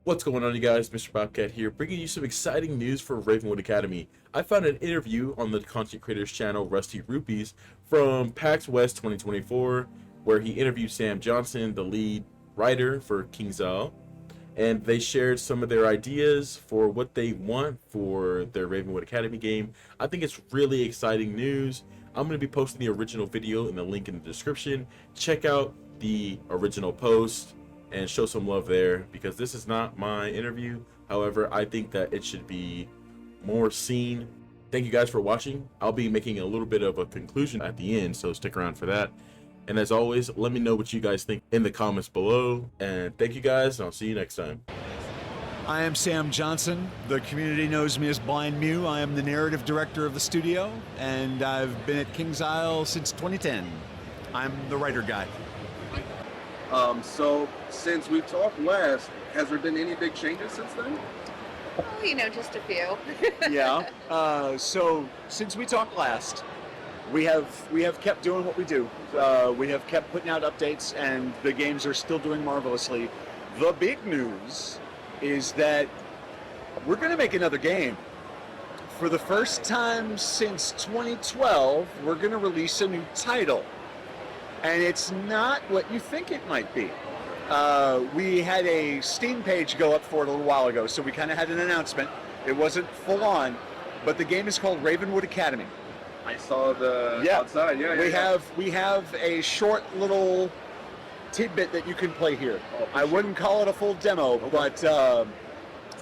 What's going on, you guys? Mr. Bobcat here, bringing you some exciting news for Ravenwood Academy. I found an interview on the content creators channel Rusty Rupees from PAX West 2024, where he interviewed Sam Johnson, the lead writer for KingsIsle, and they shared some of their ideas for what they want for their Ravenwood Academy game. I think it's really exciting news. I'm going to be posting the original video in the link in the description. Check out the original post and show some love there, because this is not my interview. However, I think that it should be more seen. Thank you guys for watching. I'll be making a little bit of a conclusion at the end, so stick around for that. And as always, let me know what you guys think in the comments below. And thank you guys, and I'll see you next time. I am Sam Johnson. The community knows me as Blind Mew. I am the narrative director of the studio, and I've been at KingsIsle since 2010. I'm the writer guy. So since we talked last, has there been any big changes since then? Oh, just a few. Yeah. So since we talked last, we have kept doing what we do. We have kept putting out updates, and the games are still doing marvelously. The big news is that we're going to make another game. For the first time since 2012, we're going to release a new title. And it's not what you think it might be. We had a Steam page go up for it a little while ago, so we kind of had an announcement. It wasn't full on, but the game is called Ravenwood Academy. I saw the outside. We have a short little tidbit that you can play here. I wouldn't call it a full demo, but It's about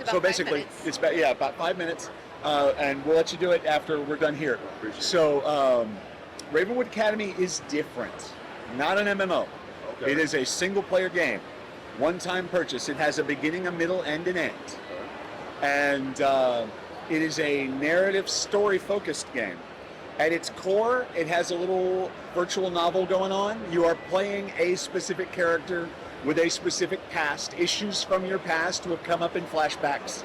so basically, 5 minutes. it's about 5 minutes, and we'll let you do it after we're done here. So, Ravenwood Academy is different. Not an MMO. Okay. It is a single-player game, one-time purchase. It has a beginning, a middle, and an end, and it is a narrative, story-focused game. At its core, it has a little virtual novel going on. You are playing a specific character with a specific past, issues from your past will come up in flashbacks,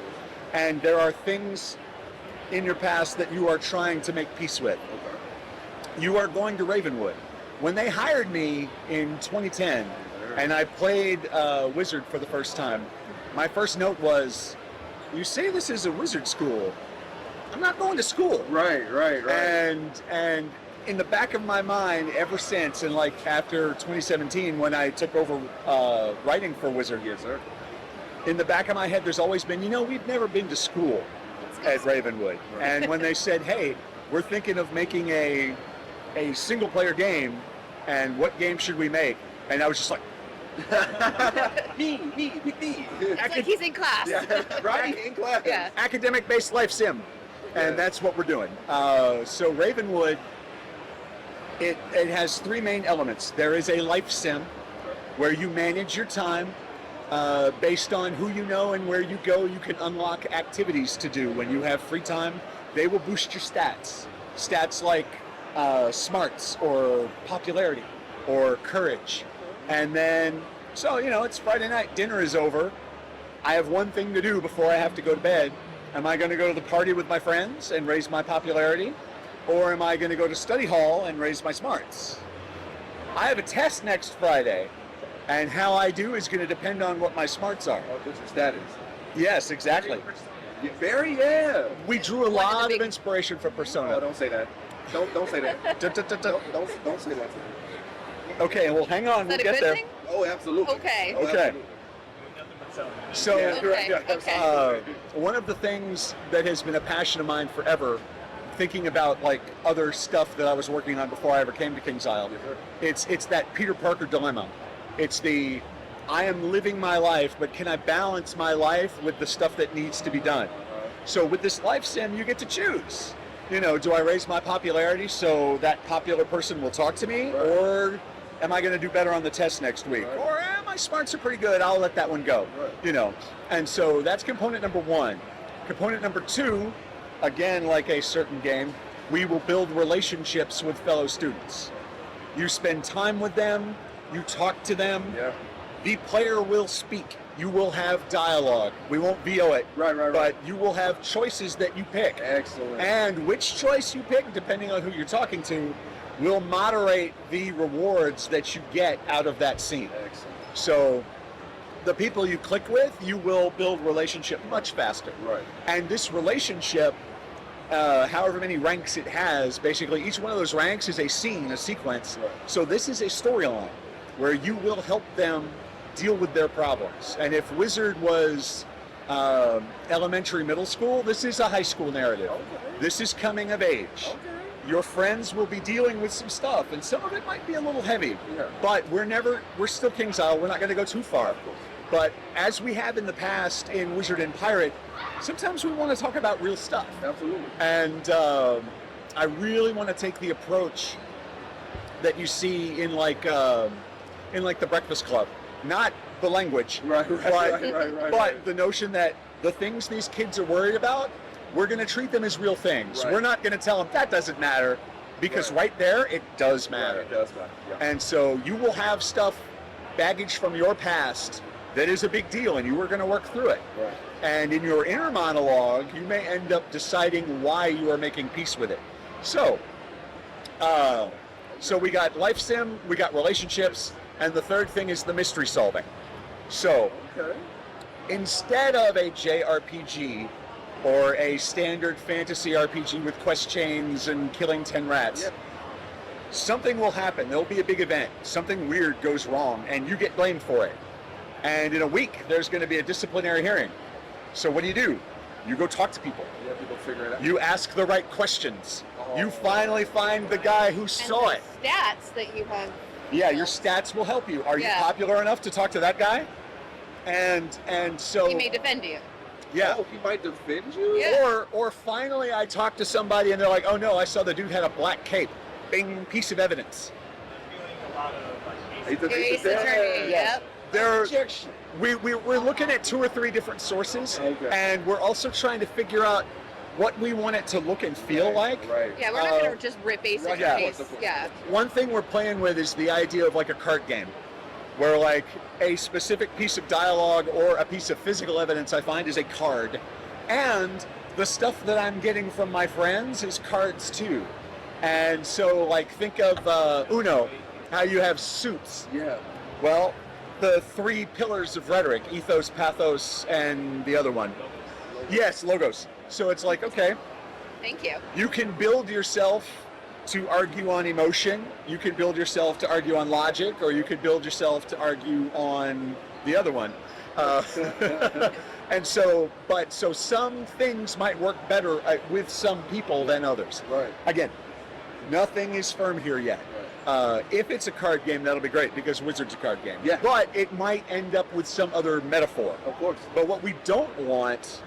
and there are things in your past that you are trying to make peace with. You are going to Ravenwood. When they hired me in 2010, and I played Wizard for the first time, my first note was, "You say this is a wizard school. I'm not going to school." Right. And in the back of my mind, ever since, and like after 2017, when I took over writing for Wizard, Yes, sir. in the back of my head, there's always been, we've never been to school at Ravenwood. Right. And when they said, "Hey, we're thinking of making a single-player game, and what game should we make?" And I was just like, me. It's like he's in class. Right, in class. Yeah. Academic-based life sim, and that's what we're doing. So Ravenwood, it has three main elements. There is a life sim, where you manage your time based on who you know and where you go. You can unlock activities to do when you have free time. They will boost your stats. Stats like smarts or popularity or courage. And then, so, it's Friday night, dinner is over. I have one thing to do before I have to go to bed. Am I going to go to the party with my friends and raise my popularity? Or am I going to go to study hall and raise my smarts? I have a test next Friday, and how I do is going to depend on what my smarts are. Oh, what's your status? Yes, exactly. We drew a lot of big- inspiration from Persona. Oh, don't say that. Don't say that. Don't say that. Okay, well, hang on, Is we'll that a get good there. thing? Oh, absolutely. Okay. Oh, Okay. absolutely. So, Okay. one of the things that has been a passion of mine forever, thinking about like other stuff that I was working on before I ever came to KingsIsle, it's that Peter Parker dilemma. It's the, I am living my life, but can I balance my life with the stuff that needs to be done? So with this life sim, you get to choose. Do I raise my popularity so that popular person will talk to me, or am I going to do better on the test next week? Right. Or my smarts are pretty good, I'll let that one go. Right. And so that's component number one. Component number two, again, like a certain game, we will build relationships with fellow students. You spend time with them, you talk to them, Yeah. the player will speak. You will have dialogue. We won't VO it. Right. But you will have choices that you pick. Excellent. And which choice you pick, depending on who you're talking to, will moderate the rewards that you get out of that scene. Excellent. So the people you click with, you will build relationship much faster. Right. And this relationship, however many ranks it has, basically each one of those ranks is a scene, a sequence. Right. So this is a storyline where you will help them deal with their problems. And if Wizard was elementary, middle school, this is a high school narrative. Okay. This is coming of age. Okay. Your friends will be dealing with some stuff, and some of it might be a little heavy. Yeah. But we're still King's Isle. We're not going to go too far. Of course. But as we have in the past in Wizard and Pirate, sometimes we want to talk about real stuff. Absolutely. And I really want to take the approach that you see in like the Breakfast Club, not the language, Right. but Right. the notion that the things these kids are worried about, we're going to treat them as real things. Right. We're not going to tell them that doesn't matter, because Right. right there it does matter. Right, it does matter. Yeah. And so you will have stuff, baggage from your past that is a big deal, and you are going to work through it. Right. And in your inner monologue, you may end up deciding why you are making peace with it. So, so we got life sim, we got relationships, and the third thing is the mystery solving. So Okay. instead of a JRPG or a standard fantasy RPG with quest chains and killing 10 rats, Yep. something will happen. There'll be a big event. Something weird goes wrong, and you get blamed for it. And in a week, there's going to be a disciplinary hearing. So what do? You go talk to people. You have to go figure it out. You ask the right questions. Oh. You finally find the guy who saw and it. the stats that you have. Yeah, your stats will help you. Are you Yeah. popular enough to talk to that guy? And so He may defend you. yeah. Oh, he might defend you? Yeah. Or finally I talk to somebody and they're like, oh no, I saw the dude had a black cape. Bing, piece of evidence. Ace Attorney. Yep. There, Objection. we're looking at 2 or 3 different sources, Okay. and we're also trying to figure out what we want it to look and feel like. Right. Yeah, we're not going to just rip Ace yeah, Attorney's. of course. Yeah. One thing we're playing with is the idea of like a card game, where like a specific piece of dialogue or a piece of physical evidence I find is a card, and the stuff that I'm getting from my friends is cards too. And so like think of Uno, how you have suits. Yeah. Well, the 3 pillars of rhetoric, ethos, pathos, and the other one. Yes, logos. So it's like, okay, Thank you. you can build yourself to argue on emotion, you can build yourself to argue on logic, or you could build yourself to argue on the other one. And so some things might work better with some people than others. Right. Again, nothing is firm here yet. If it's a card game, that'll be great because Wizard's a card game. Yeah. But it might end up with some other metaphor. Of course. But what we don't want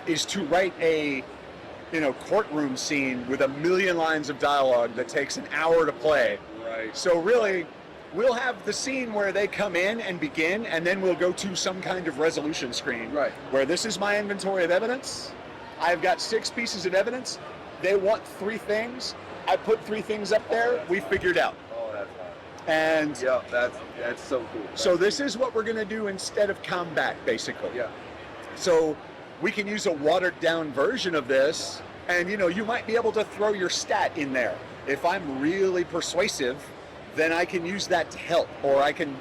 is to write a courtroom scene with 1,000,000 lines of dialogue that takes an hour to play. Right. So really, we'll have the scene where they come in and begin, and then we'll go to some kind of resolution screen. Right. Where this is my inventory of evidence. I've got 6 pieces of evidence. They want 3 things. I put 3 things up there. We figured out. Oh, that's hot. And Yeah, that's so cool. so this is what we're going to do instead of combat, basically. Yeah. So we can use a watered down version of this, and you might be able to throw your stat in there. If I'm really persuasive, then I can use that to help, or I can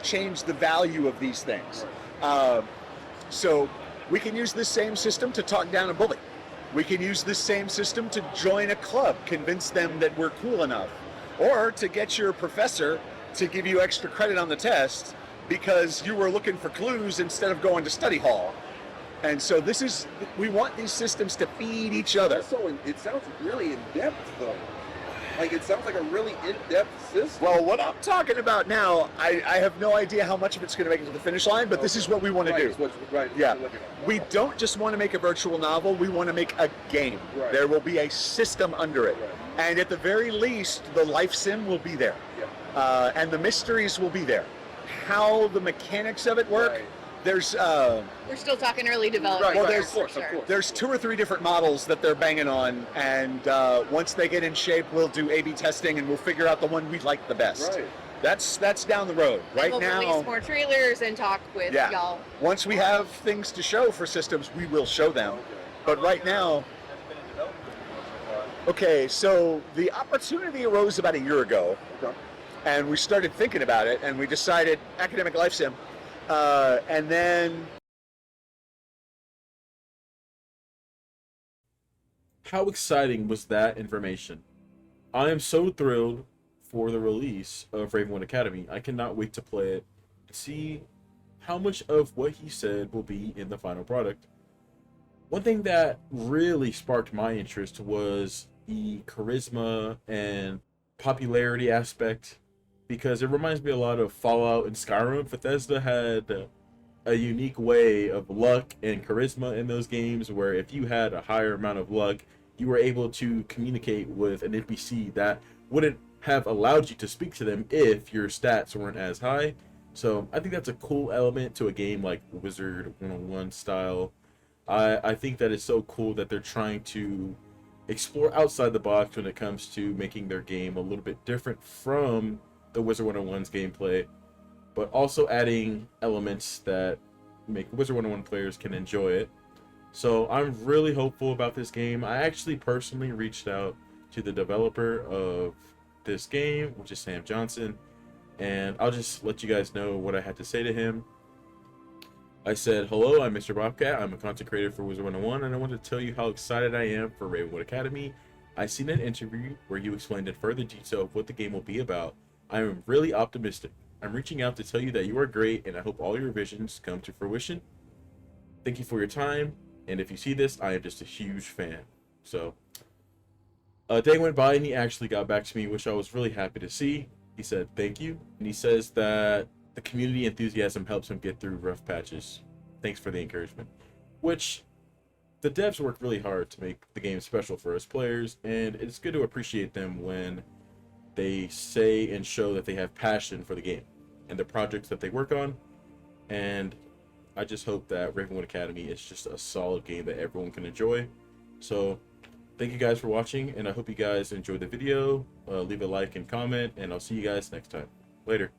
change the value of these things. So we can use this same system to talk down a bully. We can use this same system to join a club, convince them that we're cool enough, or to get your professor to give you extra credit on the test because you were looking for clues instead of going to study hall. And so we want these systems to feed each other. Also, it sounds really in depth though. Like it sounds like a really in-depth system. Well, what I'm talking about now, I have no idea how much of it's going to make it to the finish line, but this is what we want to Right, do. it's what's- right, it's Yeah. what you're looking at. We don't just want to make a virtual novel, we want to make a game. Right. There will be a system under it. Right. And at the very least, the life sim will be there. Yeah. And the mysteries will be there. How the mechanics of it work, Right. there's We're still talking early development. Right, well, right, there's- of course, for sure. of course. there's 2 or 3 different models that they're banging on, and once they get in shape, we'll do A/B testing and we'll figure out the one we like the best. Right. That's down the road. And Right we'll now, release more trailers and talk with yeah. y'all. Once we have things to show for systems, we will show them. Okay. But right now, okay, so the opportunity arose about a year ago, Okay. and we started thinking about it, and we decided academic life sim. And then How exciting was that information? I am so thrilled for the release of Ravenwood Academy. I cannot wait to play it and see how much of what he said will be in the final product. One thing that really sparked my interest was the charisma and popularity aspect, because it reminds me a lot of Fallout and Skyrim. Bethesda had a unique way of luck and charisma in those games where if you had a higher amount of luck, you were able to communicate with an NPC that wouldn't have allowed you to speak to them if your stats weren't as high. So I think that's a cool element to a game like Wizard 101 style. I think that it's so cool that they're trying to explore outside the box when it comes to making their game a little bit different from the Wizard 101's gameplay, but also adding elements that make Wizard 101 players can enjoy it. So I'm really hopeful about this game. I actually personally reached out to the developer of this game, which is Sam Johnson, and I'll just let you guys know what I had to say to him. I said, "Hello, I'm Mr. Bobcat. I'm a content creator for Wizard 101, and I want to tell you how excited I am for Ravenwood Academy. I seen an interview where you explained in further detail what the game will be about. I am really optimistic. I'm reaching out to tell you that you are great, and I hope all your visions come to fruition. Thank you for your time, and if you see this, I am just a huge fan." So, a day went by, and he actually got back to me, which I was really happy to see. He said thank you, and he says that the community enthusiasm helps him get through rough patches. Thanks for the encouragement. Which, the devs worked really hard to make the game special for us players, and it's good to appreciate them when they say and show that they have passion for the game and the projects that they work on. And I just hope that Ravenwood Academy is just a solid game that everyone can enjoy. So thank you guys for watching, and I hope you guys enjoyed the video. Leave a like and comment, and I'll see you guys next time. Later.